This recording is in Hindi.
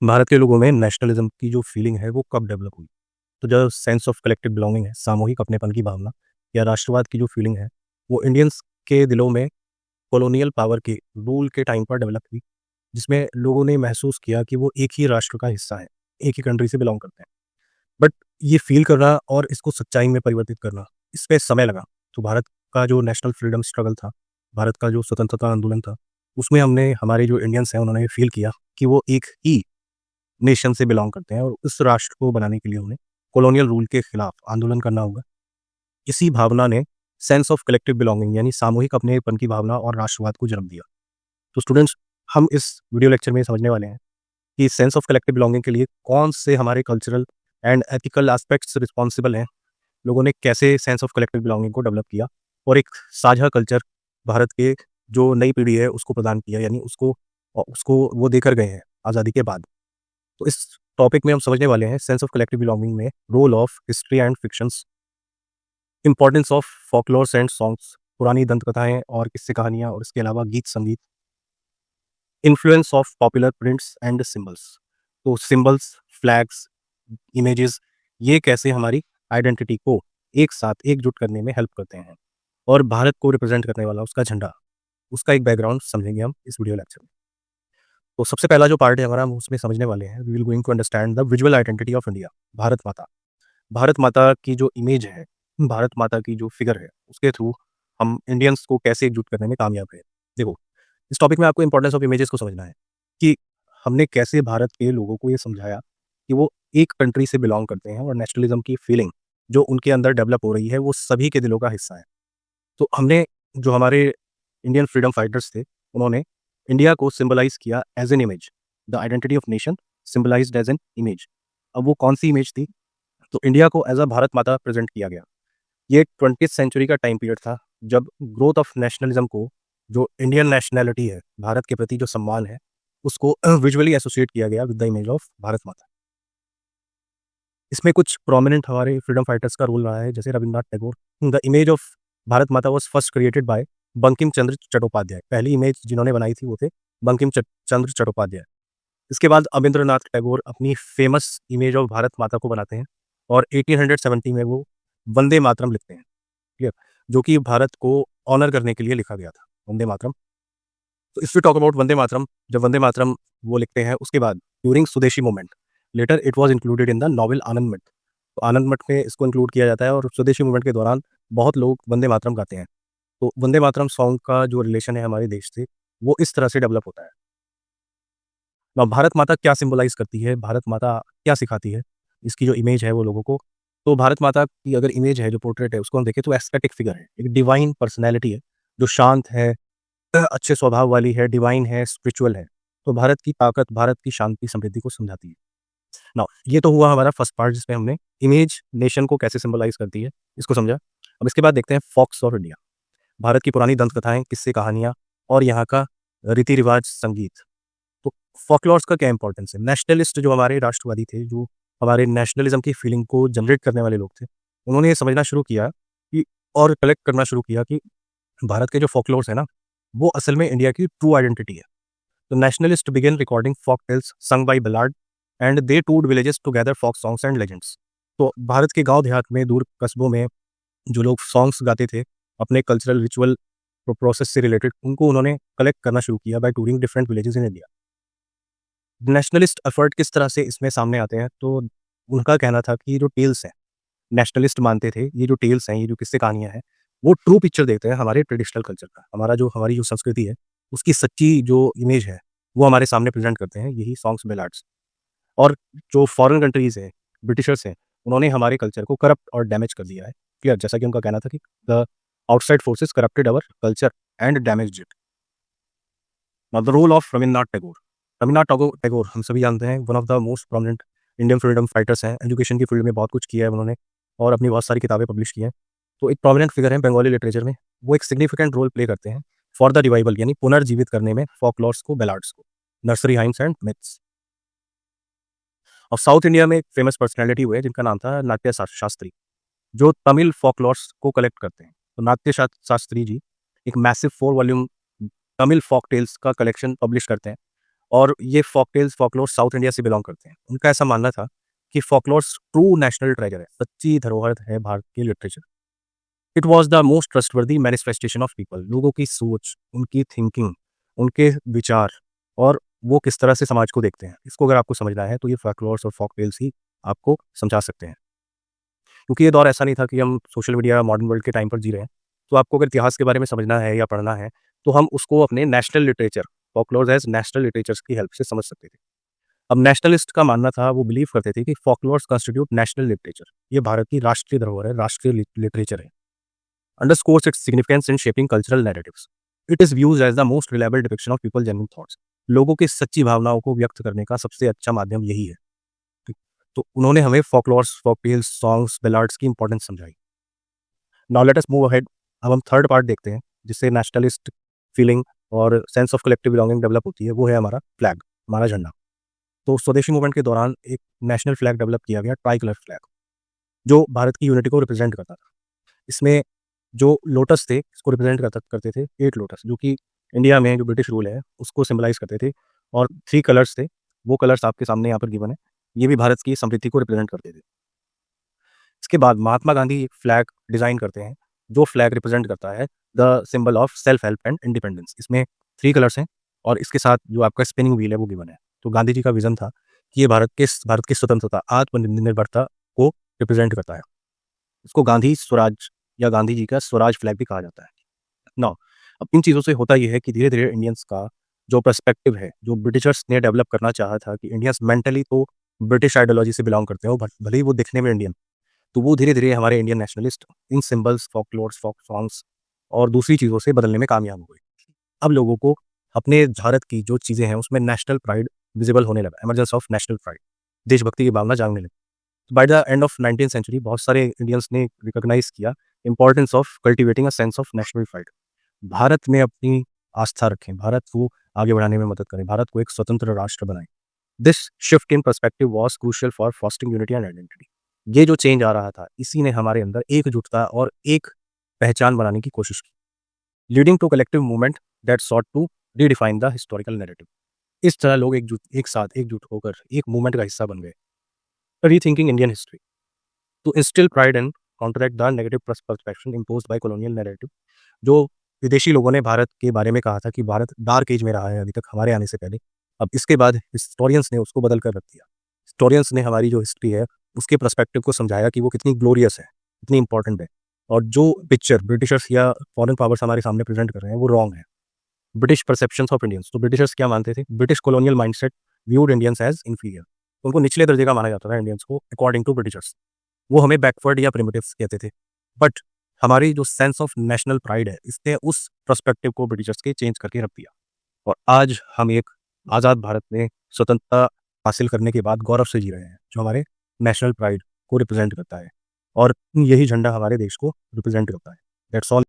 भारत के लोगों में नेशनलिज्म की जो फीलिंग है वो कब डेवलप हुई? तो जो सेंस ऑफ कलेक्टिव बिलोंगिंग है, सामूहिक अपनेपन की भावना या राष्ट्रवाद की जो फीलिंग है, वो इंडियंस के दिलों में कॉलोनियल पावर के रूल के टाइम पर डेवलप हुई, जिसमें लोगों ने महसूस किया कि वो एक ही राष्ट्र का हिस्सा है, एक ही कंट्री से बिलोंग करते हैं। बट ये फ़ील करना और इसको सच्चाई में परिवर्तित करना, इसमें समय लगा। तो भारत का जो नेशनल फ्रीडम स्ट्रगल था, भारत का जो स्वतंत्रता आंदोलन था, उसमें हमने हमारे जो इंडियंस हैं, उन्होंने ये फ़ील किया कि वो एक ही नेशन से बिलॉन्ग करते हैं और उस राष्ट्र को बनाने के लिए उन्हें कॉलोनियल रूल के खिलाफ आंदोलन करना होगा। इसी भावना ने सेंस ऑफ कलेक्टिव बिलॉन्गिंग यानी सामूहिक अपनेपन की भावना और राष्ट्रवाद को जन्म दिया। तो स्टूडेंट्स, हम इस वीडियो लेक्चर में समझने वाले हैं कि सेंस ऑफ कलेक्टिव बिलॉन्गिंग के लिए कौन से हमारे cultural and ethical aspects responsible हैं, लोगों ने कैसे सेंस ऑफ कलेक्टिव बिलॉन्गिंग को डेवलप किया और एक साझा कल्चर भारत के जो नई पीढ़ी है उसको प्रदान किया, यानी उसको उसको वो देकर गए हैं आज़ादी के बाद। तो इस टॉपिक में हम समझने वाले हैं सेंस ऑफ कलेक्टिव बिलोंगिंग में role of history and fictions, importance of folklores and songs, पुरानी दंत कथाएं और किस्से कहानियां और इसके अलावा गीत संगीत, influence of popular prints and symbols. तो सिंबल्स, फ्लैग्स, इमेजेस, ये कैसे हमारी आइडेंटिटी को एक साथ एकजुट करने में हेल्प करते हैं, और भारत को रिप्रेजेंट करने वाला उसका झंडा, उसका एक बैकग्राउंड समझेंगे हम इस वीडियो लेक्चर में। तो सबसे पहला जो पार्ट है हमारा, हम उसमें समझने वाले हैं, we will going to understand the visual identity of India, Bharat Mata. Bharat माता की जो इमेज है, भारत माता की जो फिगर है, उसके थ्रू हम इंडियंस को कैसे एकजुट करने में कामयाब रहे। देखो, इस टॉपिक में आपको इंपॉर्टेंस ऑफ इमेजेस को समझना है कि हमने कैसे भारत के लोगों को ये समझाया कि वो एक कंट्री से बिलोंग करते हैं और नेशनलिज्म की फीलिंग जो उनके अंदर डेवलप हो रही है वो सभी के दिलों का हिस्सा है। तो हमने जो हमारे इंडियन फ्रीडम फाइटर्स थे, उन्होंने इंडिया को सिंबलाइज किया as an image, the identity of nation symbolized as an image. अब वो कौन सी इमेज थी? तो इंडिया को एज अ भारत माता प्रेजेंट किया गया। ये 20th सेंचुरी का टाइम पीरियड था जब ग्रोथ ऑफ नेशनलिज्म को, जो इंडियन नेशनैलिटी है, भारत के प्रति जो सम्मान है, उसको विजुअली एसोसिएट किया गया with the image of Bharat माता। इसमें कुछ प्रोमिनेंट हमारे फ्रीडम फाइटर्स का रोल रहा है, जैसे Rabindranath Tagore. The image of Bharat Mata was first created by Bankim Chandra Chattopadhyay. पहली इमेज जिन्होंने बनाई थी वो थे बंकिम चंद्र चट्टोपाध्याय। इसके बाद अबिंद्रनाथ टैगोर अपनी फेमस इमेज ऑफ भारत माता को बनाते हैं और 1870 में वो वंदे मातरम लिखते हैं, क्लियर, जो कि भारत को ऑनर करने के लिए लिखा गया था, वंदे मातरम। तो if you talk about Vande Mataram, जब वंदे मातरम वो लिखते हैं, उसके बाद during swadeshi movement, later it was included in the novel Anand Math. तो आनंद मठ में इसको इंक्लूड किया जाता है और स्वदेशी मूवमेंट के दौरान बहुत लोग वंदे मातरम गाते हैं। तो वंदे मातरम सॉन्ग का जो रिलेशन है हमारे देश से, वो इस तरह से डेवलप होता है। अब भारत माता क्या सिंबलाइज करती है, भारत माता क्या सिखाती है, इसकी जो इमेज है वो लोगों को। तो भारत माता की अगर इमेज है, जो पोर्ट्रेट है, उसको हम देखें तो एस्थेटिक फिगर है, एक डिवाइन पर्सनैलिटी है, जो शांत है, अच्छे स्वभाव वाली है, डिवाइन है, स्पिरिचुअल है। तो भारत की ताकत, भारत की शांति समृद्धि को समझाती है। नाउ ये तो हुआ हमारा फर्स्ट पार्ट, जिसमें हमने इमेज नेशन को कैसे सिंबलाइज करती है इसको समझा। अब इसके बाद देखते हैं फॉक्स ऑफ इंडिया, भारत की पुरानी दंत कथाएं, किस्से कहानियां और यहाँ का रीति रिवाज, संगीत। तो फोकलॉर्स का क्या इंपॉर्टेंस है? नेशनलिस्ट जो हमारे राष्ट्रवादी थे, जो हमारे नेशनलिज्म की फीलिंग को जनरेट करने वाले लोग थे, उन्होंने ये समझना शुरू किया कि, और कलेक्ट करना शुरू किया कि भारत के जो फोकलॉर्स है ना, वो असल में इंडिया की ट्रू आइडेंटिटी है। तो nationalist began recording folk tales sung by ballad and they toured villages to gather folk songs and legends. तो भारत के गांव देहात में, दूर कस्बों में जो लोग सॉन्ग्स गाते थे अपने कल्चरल रिचुअल प्रोसेस से रिलेटेड, उनको उन्होंने कलेक्ट करना शुरू किया by touring different villages in India. Nationalist effort किस तरह से इसमें सामने आते हैं? तो उनका कहना था कि जो टेल्स हैं, नेशनलिस्ट मानते थे ये जो टेल्स हैं, ये जो किस्से कहानियाँ हैं, वो ट्रू पिक्चर देते हैं हमारे ट्रेडिशनल कल्चर का, हमारी जो संस्कृति है, उसकी सच्ची जो इमेज है वो हमारे सामने प्रेजेंट करते हैं यही सॉन्ग्स, बैलाड्स। और जो फॉरेन कंट्रीज हैं, ब्रिटिशर्स हैं, उन्होंने हमारे कल्चर को करप्ट और डैमेज कर दिया है, क्लियर, जैसा कि उनका कहना था कि the outside forces corrupted our culture and damaged it. Now the role of Rabindranath Tagore. Rabindranath Tagore हम सभी जानते हैं, one of the most prominent Indian freedom fighters हैं। एजुकेशन की फील्ड में बहुत कुछ किया है उन्होंने और अपनी बहुत सारी किताबें पब्लिश की हैं। तो एक प्रोमिनेंट फिगर है बंगाली लिटरेचर में, वो एक सिग्निफिकेंट रोल प्ले करते हैं फॉर द रिवाइवल, यानी पुनर्जीवित करने में फोकलॉर्स को, बैलाड्स को, नर्सरी हाइम्स एंड मिथ्स। और साउथ इंडिया में एक फेमस पर्सनैलिटी हुए जिनका नाम था नाट्य शास्त्री, जो तमिल फोकलॉर्स को कलेक्ट करते हैं। तो नाट्य शास्त्री जी एक massive 4 volume Tamil folk tales का कलेक्शन पब्लिश करते हैं और ये फ़ोकटेल्स, फ़ोकलोर साउथ इंडिया से बिलॉन्ग करते हैं। उनका ऐसा मानना था कि फ़ोकलोर्स ट्रू नेशनल ट्रेजर है, सच्ची धरोहर है भारत की literature. It was the most trustworthy manifestation of people. लोगों की सोच, उनकी थिंकिंग, उनके विचार और वो किस तरह से समाज को देखते हैं, इसको अगर आपको समझना है तो ये फ़ोकलोर्स और फ़ोकटेल्स ही आपको समझा सकते हैं। क्योंकि ये दौर ऐसा नहीं था कि हम सोशल मीडिया मॉडर्न वर्ल्ड के टाइम पर जी रहे हैं। तो आपको अगर इतिहास के बारे में समझना है या पढ़ना है, तो हम उसको अपने national literature, folklores as national literatures की हेल्प से समझ सकते थे। अब नेशनलिस्ट का मानना था, वो बिलीव करते थे कि फ़ोकलोर्स कॉन्स्टिट्यूट नेशनल लिटरेचर। ये भारत की राष्ट्रीय धरोहर है, राष्ट्रीय लिटरेचर है। Underscores its significance in shaping cultural narratives. It is views as the most reliable depiction of people genuine thoughts. लोगों की सच्ची भावनाओं को व्यक्त करने का सबसे अच्छा माध्यम यही है। ठीक। तो उन्होंने हमें फ़ोकलोर्स, फ़ोकटेल्स, सॉन्ग्स, बैलाड्स की इम्पोर्टेंस समझाई। Now let us move ahead. अब हम थर्ड पार्ट देखते हैं, जिससे नेशनलिस्ट फीलिंग और sense of collective belonging develop होती है। वो है हमारा फ्लैग, हमारा झंडा। तो स्वदेशी मूवमेंट के दौरान एक नेशनल फ्लैग डेवलप किया गया, ट्राई कलर फ्लैग, जो भारत की यूनिटी को रिप्रेजेंट करता था। इसमें जो लोटस थे, इसको रिप्रेजेंट करते थे 8 लोटस, जो कि इंडिया में जो ब्रिटिश रूल है उसको सिम्बलाइज़ करते थे। और 3 कलर्स थे, वो कलर्स आपके सामने यहाँ पर गिवन है। ये भी भारत की समृद्धि को रिप्रेजेंट करते थे। इसके बाद महात्मा गांधी एक फ्लैग डिज़ाइन करते हैं, जो फ्लैग रिप्रेजेंट करता है the symbol of self help and independence. इसमें 3 कलर्स हैं और इसके साथ जो आपका स्पिनिंग व्हील है वो गिवन है। तो गांधी जी का विज़न था कि ये भारत की स्वतंत्रता, आत्मनिर्भरता को रिप्रेजेंट करता है। इसको गांधी स्वराज या गांधी जी का स्वराज फ्लैग भी कहा जाता है। नाउ अब इन चीज़ों से होता ये है कि धीरे-धीरे इंडियंस का जो पर्सपेक्टिव है, जो ब्रिटिशर्स ने डेवलप करना चाहा था कि इंडियंस मेंटली तो ब्रिटिश आइडियोलॉजी से बिलॉन्ग करते हो, भले ही वो दिखने में इंडियन, तो वो धीरे-धीरे हमारे इंडियन नेशनलिस्ट इन सिंबल्स, फ़ोकलोर्स, फ़ोक सॉन्ग्स और दूसरी चीज़ों से बदलने में कामयाब हो गए। अब लोगों को अपने भारत की जो चीज़ें हैं, उसमें नेशनल प्राइड विज़िबल होने लगा, इमर्जेंस ऑफ नेशनल प्राइड, देशभक्ति की भावना जागने लगी। By the end of 19th century बहुत सारे इंडियंस ने रिकॉग्नाइज़ किया importance of cultivating a sense of national pride. Bharat में अपनी आस्था रखें, भारत को आगे बढ़ाने में मदद करें, भारत को एक स्वतंत्र राष्ट्र बनाएँ। This shift in perspective was crucial for fostering unity and identity. ये जो चेंज आ रहा था, इसी ने हमारे अंदर एकजुटता और एक पहचान बनाने की कोशिश की, leading to collective movement that sought to redefine the historical narrative. इस तरह लोग एकजुट होकर एक मूवमेंट का हिस्सा बन गए, rethinking Indian history to instil pride and counteract the negative perception imposed by colonial narrative. जो विदेशी लोगों ने भारत के बारे में कहा था कि भारत डार्क एज में रहा है अभी तक हमारे आने से पहले, अब इसके बाद हिस्टोरियंस ने उसको बदल कर रख दिया। हिस्टोरियंस ने हमारी जो हिस्ट्री है उसके पर्सपेक्टिव को समझाया कि वो कितनी ग्लोरियस है, कितनी इंपॉर्टेंट है, और जो पिक्चर ब्रिटिशर्स या फॉरेन पावर्स हमारे सामने प्रेजेंट कर रहे हैं वो रॉन्ग है। ब्रिटिश परसेप्शंस ऑफ इंडियंस, तो ब्रिटिशर्स क्या मानते थे, British colonial mindset viewed Indians as inferior, उनको निचले दर्जे का माना जाता था इंडियंस को अकॉर्डिंग टू ब्रिटिशर्स। वो हमें बैकवर्ड या प्रिमिटिव्स कहते थे। बट हमारी जो सेंस ऑफ नेशनल प्राइड है, इसने उस पर्सपेक्टिव को ब्रिटिशर्स के चेंज करके रख दिया, और आज हम एक आज़ाद भारत में स्वतंत्रता हासिल करने के बाद गौरव से जी रहे हैं, जो हमारे नेशनल प्राइड को रिप्रेजेंट करता है, और यही झंडा हमारे देश को रिप्रेजेंट करता है। That's all.